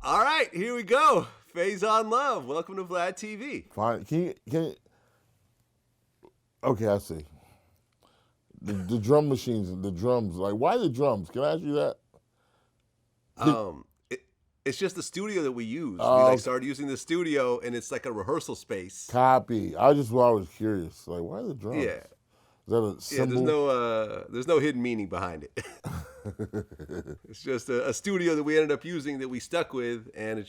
All right, here we go. Faizon Love, welcome to VladTV. Fine. Okay, I see. The drum machines, the drums. Like, why the drums? Can I ask you that? Um, it, it's just the studio that we use. We Uh, started using the studio, and it's like a rehearsal space. Copy. I just was always curious. Like, why the drums? Yeah, Is that a yeah. symbol? There's no hidden meaning behind it. It's just a studio that we ended up using that we stuck with, and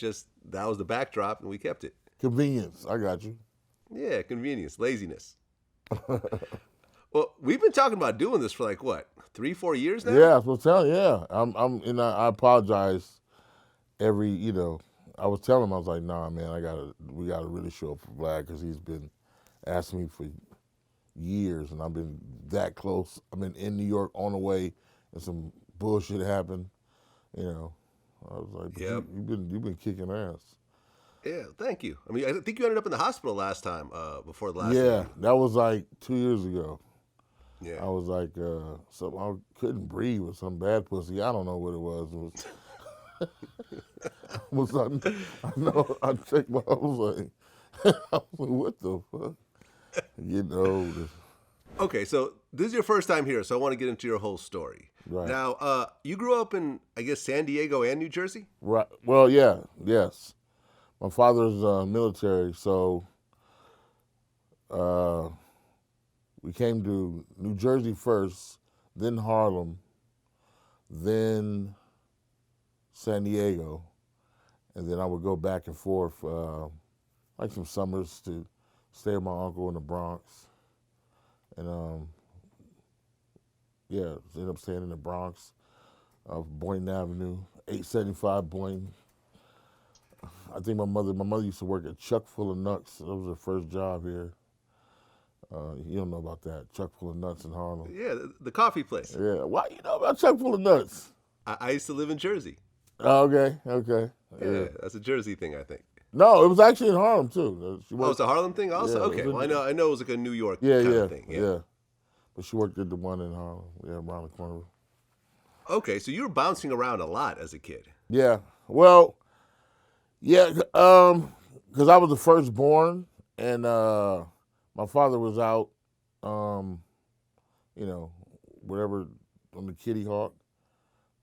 that was the backdrop, and we kept it. Convenience. I got you. Yeah, convenience, laziness. Well, we've been talking about doing this for like what, 3-4 years now? Yeah, I was telling. Yeah, and I apologize. I was telling him, I was like, nah, man, we gotta really show up for Vlad because he's been asking me for years, and I've been that close. I've been in New York on the way, and some bullshit happened. You know, I was like, Yep. you've been kicking ass. Yeah, thank you. I mean, I think you ended up in the hospital last time, before the last Yeah, interview. that was like 2 years ago. Yeah. I was like, I couldn't breathe with some bad pussy. I don't know what it was. I know. I checked my. I was like, what the fuck? Getting old. Okay, so this is your first time here, so I want to get into your whole story. Right. Now, you grew up in, I guess, San Diego and New Jersey? Right. Well, yeah. Yes. My father's military, so we came to New Jersey first, then Harlem, then San Diego, and then I would go back and forth, like some summers to stay with my uncle in the Bronx, and ended up staying in the Bronx, Boynton Avenue, 875 Boynton. I think my mother used to work at Chuck Full of Nuts. That was her first job here. You don't know about that, Chuck Full of Nuts in Harlem. Yeah, the coffee place. Yeah, why you know about Chuck Full of Nuts? I used to live in Jersey. Oh, okay. Yeah, that's a Jersey thing, I think. No, it was actually in Harlem too. Oh, it's a Harlem thing also? Yeah, Okay, well, I know it was like a New York Yeah, kind yeah, of thing. yeah. But she worked at the one in Harlem, around the corner. Okay, so you were bouncing around a lot as a kid. Yeah, well, yeah, because I was the firstborn, and my father was out, whatever, on the Kitty Hawk,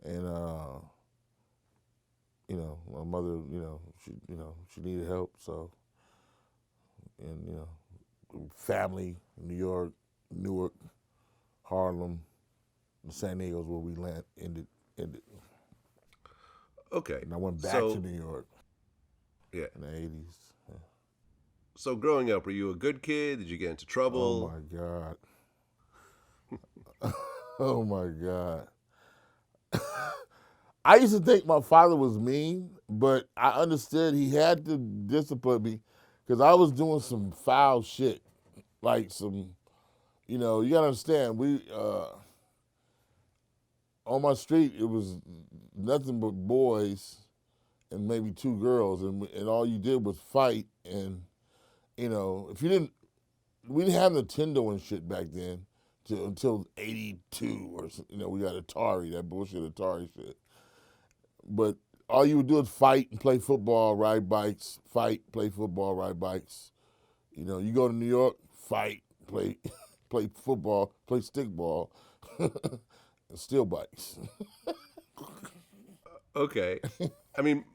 and my mother, she needed help, so, and family, New York, Newark, Harlem, and San Diego's where we ended. Okay. And I went back to New York. Yeah. In the 80s. Yeah. So growing up, were you a good kid? Did you get into trouble? Oh my God. Oh my God. I used to think my father was mean, but I understood he had to discipline me because I was doing some foul shit. Like you gotta understand, on my street, it was nothing but boys and maybe two girls, and all you did was fight. And if you didn't, we didn't have Nintendo and shit back then until '82 or we got Atari, that bullshit Atari shit. But all you would do is fight and play football, ride bikes, fight, play football, ride bikes. You go to New York, fight, play football, play stickball, and steal bikes. Okay. I mean,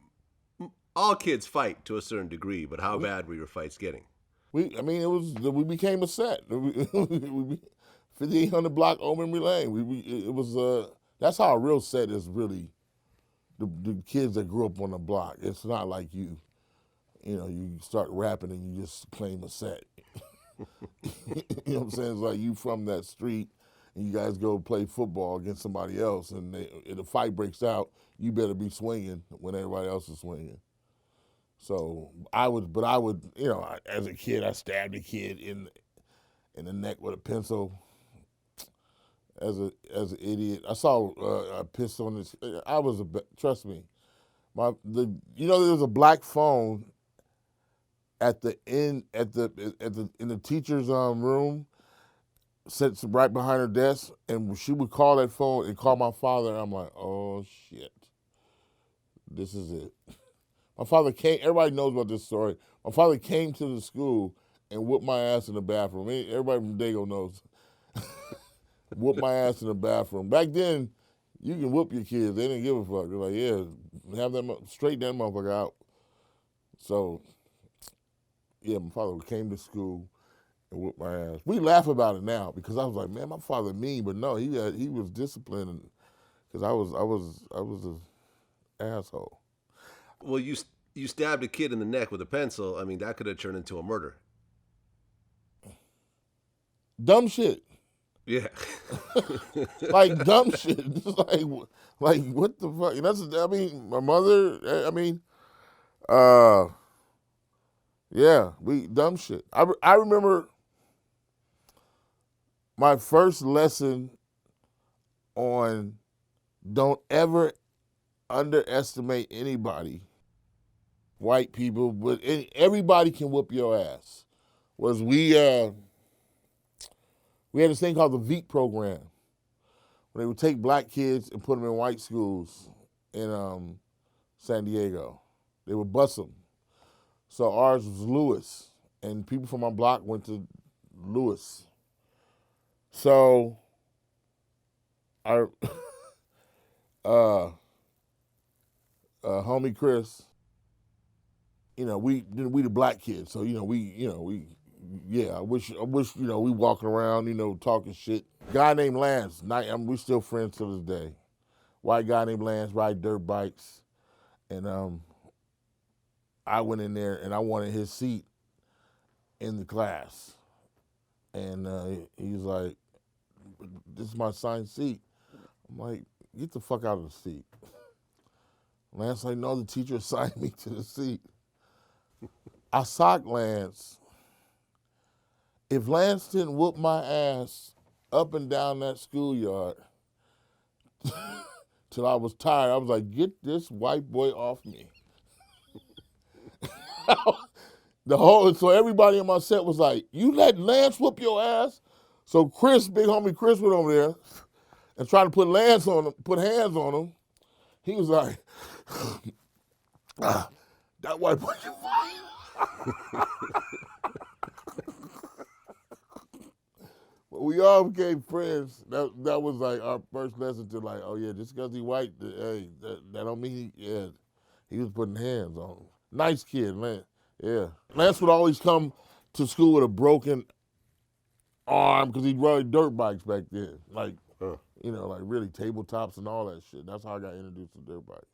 all kids fight to a certain degree, but how bad were your fights getting? We became a set. 5800 block Old Memory Lane. It was that's how a real set is really. The kids that grew up on the block. It's not like you start rapping and you just claim a set. You know what I'm saying? It's like you from that street and you guys go play football against somebody else, and if a fight breaks out, you better be swinging when everybody else is swinging. So I would, as a kid, I stabbed a kid in the neck with a pencil. As an idiot, I saw a pistol on his. Trust me, there was a black phone at the end in the teacher's room, sits right behind her desk, and she would call that phone and call my father, and I'm like, oh shit, this is it. My father came, everybody knows about this story. My father came to the school and whooped my ass in the bathroom. Everybody from Dago knows. Whooped my ass in the bathroom. Back then, you can whoop your kids. They didn't give a fuck. They're like, yeah, have them straight that motherfucker out. So, yeah, my father came to school and whooped my ass. We laugh about it now because I was like, man, my father mean, but no, he was disciplined because I was an asshole. Well, you stabbed a kid in the neck with a pencil. I mean, that could have turned into a murder. Dumb shit. Yeah. Like dumb shit. Just like what the fuck? I mean, my mother. I mean, yeah, we dumb shit. I remember my first lesson on don't ever underestimate anybody. White people, but everybody can whoop your ass. Was we had this thing called the VEET program, where they would take black kids and put them in white schools in San Diego. They would bus them. So ours was Lewis, and people from my block went to Lewis. So our homie Chris, we the black kids, so I wish we walking around, talking shit. Guy named Lance, we still friends to this day. White guy named Lance, ride dirt bikes, and I went in there and I wanted his seat in the class, and he was like, "This is my assigned seat." I'm like, "Get the fuck out of the seat." Lance like, "No, the teacher assigned me to the seat." I socked Lance. If Lance didn't whoop my ass up and down that schoolyard till I was tired, I was like, "Get this white boy off me." So everybody in my set was like, "You let Lance whoop your ass?" So Chris, big homie Chris, went over there and tried to put hands on him. He was like, "That white boy you fight." But we all became friends. That was like our first lesson to like, oh yeah, just because he white, hey, that don't mean he was putting hands on him. Nice kid, man. Yeah. Lance would always come to school with a broken arm because he'd ride dirt bikes back then. Like, like really tabletops and all that shit. That's how I got introduced to dirt bikes.